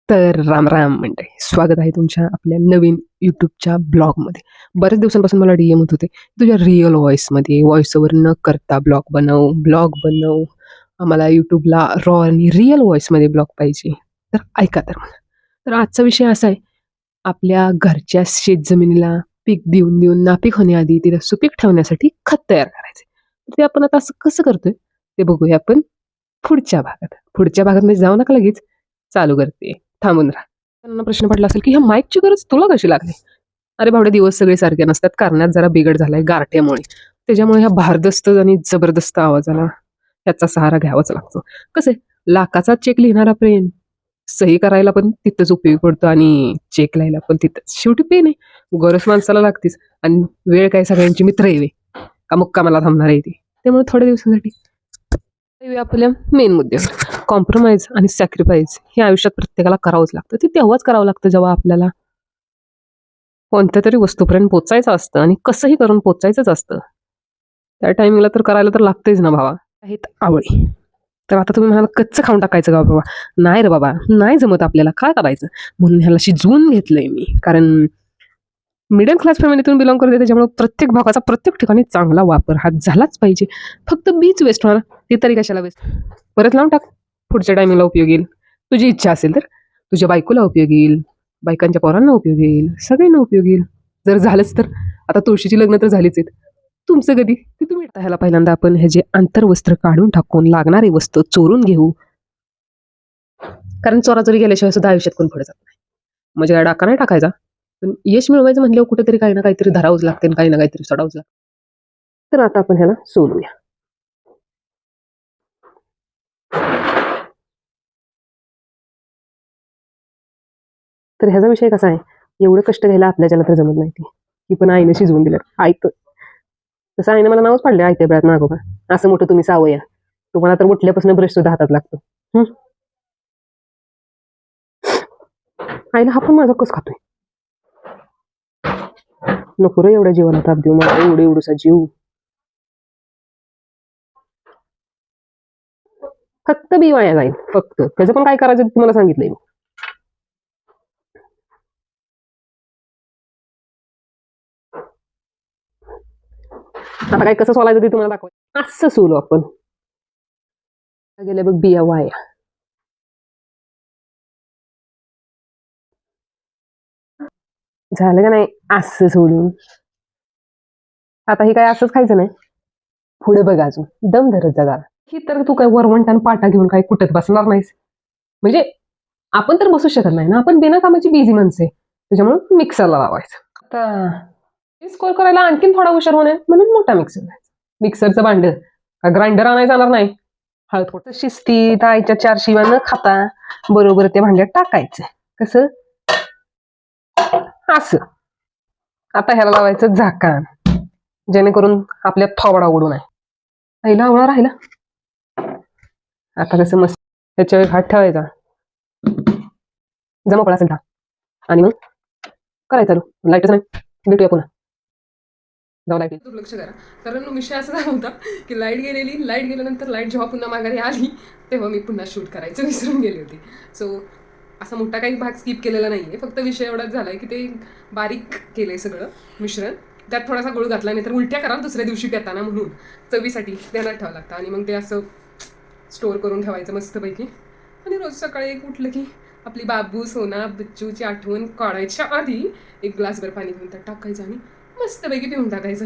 तर राम राम मंडळी, स्वागत आहे तुमच्या आपल्या नवीन यूट्यूबच्या ब्लॉगमध्ये. बऱ्याच दिवसांपासून मला DM होत होते, तुझ्या रिअल व्हॉईसमध्ये व्हॉईस ओव्हर न करता ब्लॉग बनव, आम्हाला यूट्यूबला रॉ आणि रिअल व्हॉईसमध्ये ब्लॉग पाहिजे. तर ऐका तर मग. तर आजचा विषय असा आहे, आपल्या घरच्या शेतजमिनीला पीक देऊन देऊन नापीक होण्याआधी तिला सुपीक ठेवण्यासाठी खत तयार करायचे. तर ते आपण आता असं कसं करतोय ते बघूया आपण पुढच्या भागात म्हणजे जाऊ नका लगेच, चालू करते, थांबून राहा. त्यांना प्रश्न पडला असेल की ह्या माईकची गरज तुला कशी लागली. अरे भावड्या, दिवस सगळे सारखे नसतात, कारणात जरा बिघड झालाय गारठ्यामुळे. त्याच्यामुळे ह्या भारदस्त आणि जबरदस्त आवाजाला ह्याचा सहारा घ्यावाच लागतो. कसं आहे, लाखाचा चेक लिहिणारा प्रेम सही करायला पण तिथंच उपयोगी पडतो आणि चेक लिहायला पण तिथंच. शेवटी पेन आहे, गरज माणसाला लागतीच. आणि वेळ काय सगळ्यांची मित्र येवे का मुक्कामाला थांबणार आहे ती. त्यामुळे थोड्या दिवसांसाठी येऊया आपल्या मेन मुद्द्यावर. कॉम्प्रोमाइज आणि सॅक्रिफाईस हे आयुष्यात प्रत्येकाला करावंच लागतं. ते तेव्हाच करावं लागतं जेव्हा आपल्याला कोणत्या तरी वस्तूपर्यंत पोचायचं असतं आणि कसंही करून पोचायचंच असतं. त्या टायमिंगला तर करायला तर लागतेच ना भावा. आहेत आवळी. तर आता तुम्ही म्हणाला कच्चं खाऊन टाकायचं का बाबा. नाही रे बाबा, नाही जमत आपल्याला, काय करायचं. म्हणून ह्याला शिजवून घेतलंय मी. कारण मिडल क्लास फॅमिलीतून बिलॉंग करते, त्याच्यामुळे प्रत्येक भागाचा प्रत्येक ठिकाणी चांगला वापर हा झालाच पाहिजे. फक्त बीच वेस्ट होणार, ते तरी कशाला वेस्ट. परत लावून टाक, पुढच्या टायमिंगला उपयोगी येईल. तुझी इच्छा असेल तर तुझ्या बायकोला उपयोगी येईल, बायकांच्या पोरांना उपयोगी येईल, सगळ्यांना उपयोगी येईल. जर झालंच तर. आता तुळशीची लग्न तर झालीच आहेत. तुमचं कधी ते तुम्ही. ह्याला पहिल्यांदा आपण हे जे आंतरवस्त्र काढून टाकून लागणारी वस्तू चोरून घेऊ. कारण चोराचोरी गेल्याशिवाय सुद्धा आयुष्यात कोण पुढे जात नाही. म्हणजे काय डाका नाही टाकायचा, पण यश मिळवायचं म्हणल्यावर कुठेतरी काही ना काहीतरी धरावंच लागते आणि काही ना काहीतरी सोडावंच लागतं. तर आता आपण ह्याला सोडूया. तर ह्याचा विषय कसा आहे, एवढं कष्ट घ्यायला आपल्याच्याला तर जमत नाही. ती पण आईनं शिजवून दिलं ऐकतं. तसं आईनं मला नावच पाडलं आयत्या बेळात नागोबा. असं मोठं तुम्ही सावया, तुम्हाला तर उठल्यापासून ब्रश सुद्धा हातात लागतो. आईला हा पण माझा कस खातोय. नको रे एवढ्या जीवाला ताप देऊ, मला एवढूसा जीव. फक्त बी वाया जाईल, फक्त. त्याचं पण काय करायचं ते तुम्हाला सांगितलंय मी. आता काय कसं सोलायचं ते तुम्हाला दाखवायचं. असं सोलू आपण. गेल्या बघ बिया वाया. झालं का नाही असं सोलून. आता हे काय असंच खायचं नाही, पुढे बघ अजून दम धरत जा जरा. ही तर तू काय वरवंटा आणि पाटा घेऊन काय कुठत बसणार नाहीस. म्हणजे आपण तर बसू शकत नाही ना, आपण बिना कामाची बिझी माणसं आहे. त्याच्यामुळे मिक्सरला लावायचं. आता स्कोर करायला आणखीन थोडा हुशार होणे म्हणून मोठा मिक्सर घ्यायचा. मिक्सरचं भांड का ग्राइंडर आणायला जाणार नाही. हळद थोडं शिस्तीत आईच्या 4 शिव्या न खाता बरोबर ते भांड्यात टाकायचं. कसं असं. आता ह्याला लावायचं झाकण, जेणेकरून आपल्या थोबडा उडू नये. आईला आवळा राहिला. आता कसं मस्त त्याच्यावर हात ठेवायचा, जमा पळा असेल आणि मग करायचं चालू. लाईटच नाही, भेटूया पुन्हा. जाऊ लाईट दुर्लक्ष करा. कारण विषय असा झाला होता की लाईट गेल्यानंतर लाईट जेव्हा पुन्हा माघारी आली तेव्हा मी पुन्हा शूट करायचं विसरून गेले होते. सो असा मोठा काही भाग स्किप केलेला नाही आहे. फक्त विषय एवढाच झाला आहे की ते बारीक केलं आहे सगळं मिश्रण. त्यात थोडासा गुळ घातला, नाही तर उलट्या करा दुसऱ्या दिवशी पेताना, म्हणून चवीसाठी ध्यानात ठेवावं लागतं. आणि मग ते असं स्टोअर करून ठेवायचं मस्तपैकी. आणि रोज सकाळी एक उठलं की आपली बाबू सोना बिच्चूची आठवण काढायच्या आधी एक ग्लासभर पाणी घेऊन त्यात टाकायचं आणि मस्तपैकी पिऊन टाकायचं.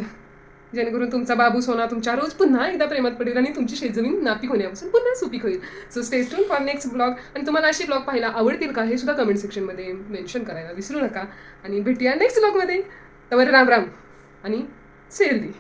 जेणेकरून तुमचा बाबू सोना तुमच्या रोज पुन्हा एकदा प्रेमात पडेल आणि तुमची शेतजमीन नापीक होण्यापासून पुन्हा सुपीक होईल. So stay tune for next blog. आणि तुम्हाला अशी ब्लॉग पाहायला आवडतील का हे सुद्धा कमेंट सेक्शनमध्ये मेन्शन करायला विसरू नका. आणि भेटूया नेक्स्ट ब्लॉगमध्ये. तर राम राम आणि सेल्दी.